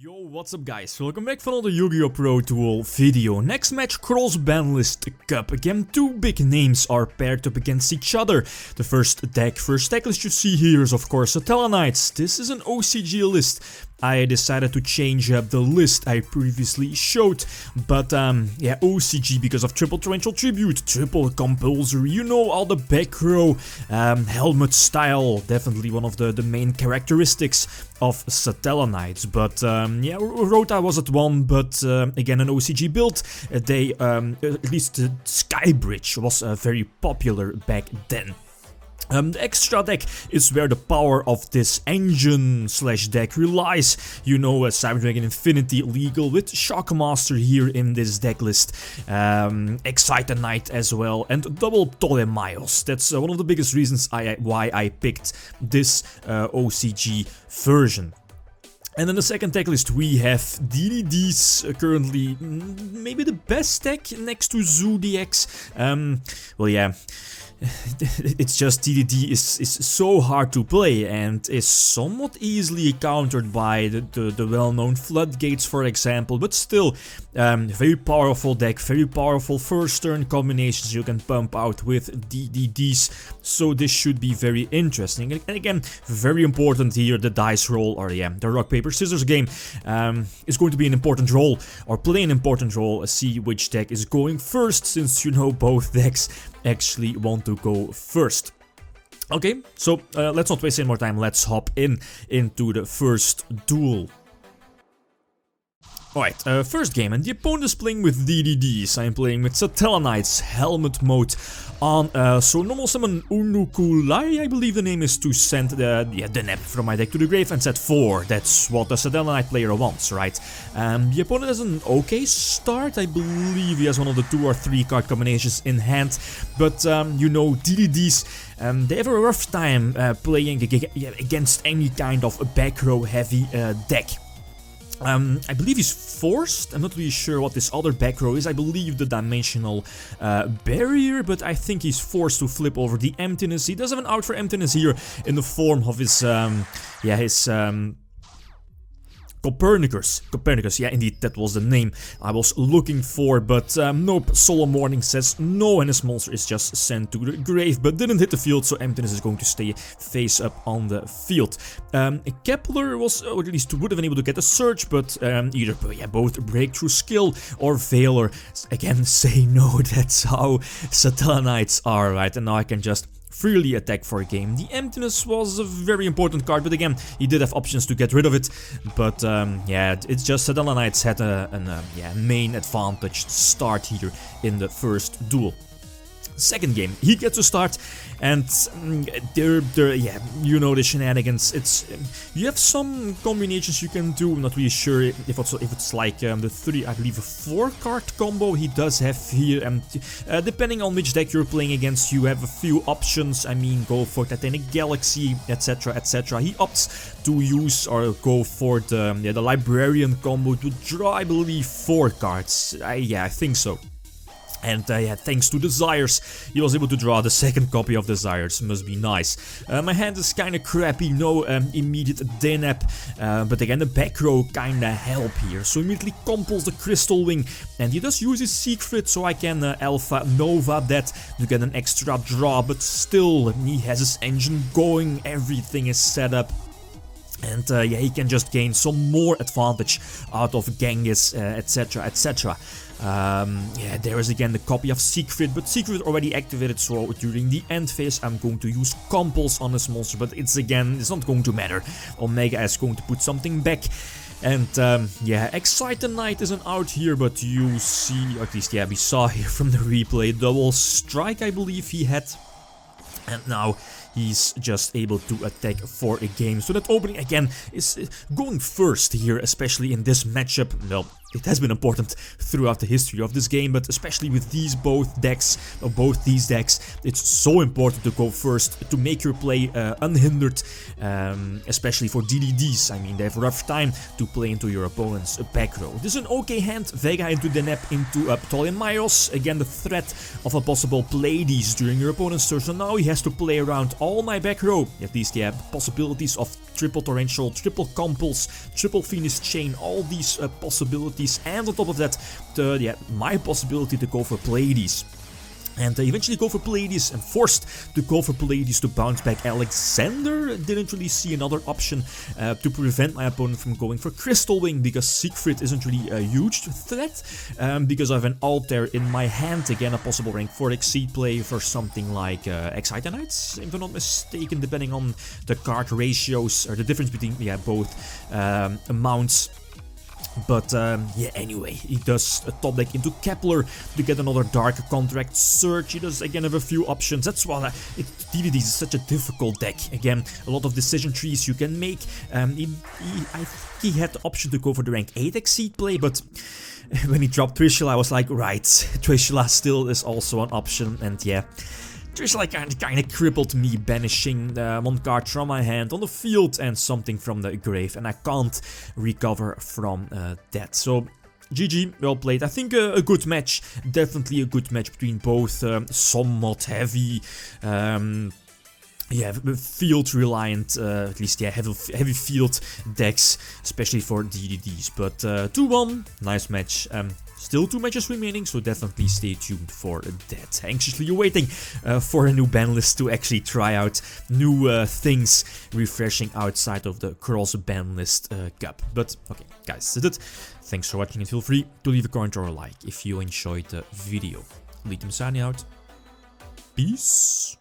Yo, what's up guys, welcome back for another YgoPro Duel video. Next match, Cross-Banlist Cup. Again, two big names are paired up against each other. The first deck list you see here is of course Satellarknights. This is an OCG list. I decided to change up the list I previously showed, but yeah, OCG because of triple torrential tribute, triple compulsory, you know, all the back row, helmet style, definitely one of the main characteristics of Satellarknights. But yeah, Rota was at 1, but again an OCG build. They at least the Skybridge was very popular back then. The extra deck is where the power of this engine/deck relies. You know, Cyber Dragon Infinity legal with Shockmaster here in this deck list. Satellarknight as well, and double Ptolemaeus. That's one of the biggest reasons why I picked this OCG version. And in the second deck list we have DDD's currently maybe the best deck next to Zodiacs. Well, yeah. It's just DDD is so hard to play and is somewhat easily countered by the well-known Floodgates, for example, but still very powerful deck, very powerful first turn combinations you can pump out with DDDs, so this should be very interesting. And again, very important here, the dice roll, or yeah, the rock paper scissors game is going to be an important role, or play an important role. See which deck is going first, since you know both decks actually want to go first. Okay, so let's not waste any more time, let's hop into the first duel. Alright, first game, and the opponent is playing with DDDs. I'm playing with Satellarknights, helmet mode on, so normal summon Unukulai, I believe the name is, to send the Nep from my deck to the grave and set 4. That's what the Satellarknight player wants, right? The opponent has an okay start. I believe he has one of the 2 or 3 card combinations in hand, but you know, DDDs, they have a rough time playing against any kind of back row heavy deck. I believe he's forced. I'm not really sure what this other back row is. I believe the dimensional barrier, but I think he's forced to flip over the emptiness. He does have an out for emptiness here in the form of his, Copernicus, yeah, indeed, that was the name I was looking for, but nope, Solemn Warning says no, and his monster is just sent to the grave, but didn't hit the field, so emptiness is going to stay face up on the field. Kepler was, or at least would have been able to get a search, but either both Breakthrough Skill or Veiler, again, say no. That's how Satellarknights are, right? And now I can just freely attack for a game. The emptiness was a very important card, but again, he did have options to get rid of it. But yeah, it's just Satellarknights had a main advantage start here in the first duel. Second game, he gets to start, and yeah, you know the shenanigans. It's you have some combinations you can do. I'm not really sure if it's like the 3, I believe a 4 card combo he does have here, and depending on which deck you're playing against, you have a few options. I mean, go for Titanic Galaxy, etc, etc. He opts to use or go for the Librarian combo to draw, I believe, 4 cards. Yeah, I think so. And yeah, thanks to Desires, he was able to draw the second copy of Desires. Must be nice. My hand is kinda crappy, no immediate DNAP, but again the back row kinda help here. So immediately compels the Crystal Wing, and he does use his secret, so I can Alpha Nova that to get an extra draw, but still he has his engine going, everything is set up. And yeah, he can just gain some more advantage out of Genghis, etc, etc. Yeah, there is again the copy of Secret, but Secret already activated, so during the end phase I'm going to use Compulse on this monster, but it's not going to matter. Omega is going to put something back. And yeah, Excite-the-Night isn't out here, but you see, or at least yeah, we saw here from the replay, double strike I believe he had. And now he's just able to attack for a game. So that opening again is going first here, especially in this matchup. Well, it has been important throughout the history of this game, but especially with these both decks, it's so important to go first to make your play unhindered, especially for DDDs. I mean, they have a rough time to play into your opponent's back row. This is an okay hand. Vega into the nap into Ptolemaeus. Again, the threat of a possible Pleiades during your opponent's turn. So now he has to play around all my back row. At least, yeah, possibilities of triple torrential, triple compulse, triple Venus chain, all these possibilities, and on top of that, my possibility to go for Pleiades. And eventually go for Pleiades, and forced to go for Pleiades to bounce back Alexander. Didn't really see another option to prevent my opponent from going for Crystal Wing, because Siegfried isn't really a huge threat, because I have an altar in my hand. Again, a possible rank 4 Exceed play for something like Satellarknights, if I'm not mistaken, depending on the card ratios, or the difference between both amounts. But yeah, anyway, he does a top deck into Kepler to get another Dark Contract Surge. He does again have a few options. That's why DDDs is such a difficult deck. Again, a lot of decision trees you can make. I think he had the option to go for the rank 8 Exceed play, but when he dropped Trishula, I was like, right, Trishula still is also an option, and yeah. Trishula kind of crippled me, banishing one card from my hand on the field and something from the grave, and I can't recover from that. So, GG, well played. I think a good match, definitely a good match between both somewhat heavy, field reliant, at least, heavy field decks, especially for DDDs. But 2-1, nice match. Still 2 matches remaining, so definitely stay tuned for that. Anxiously awaiting for a new ban list to actually try out new things, refreshing outside of the Cross-Banlist Cup. But okay, guys, that's it. Thanks for watching, and feel free to leave a comment or a like if you enjoyed the video. Lithium signing out. Peace.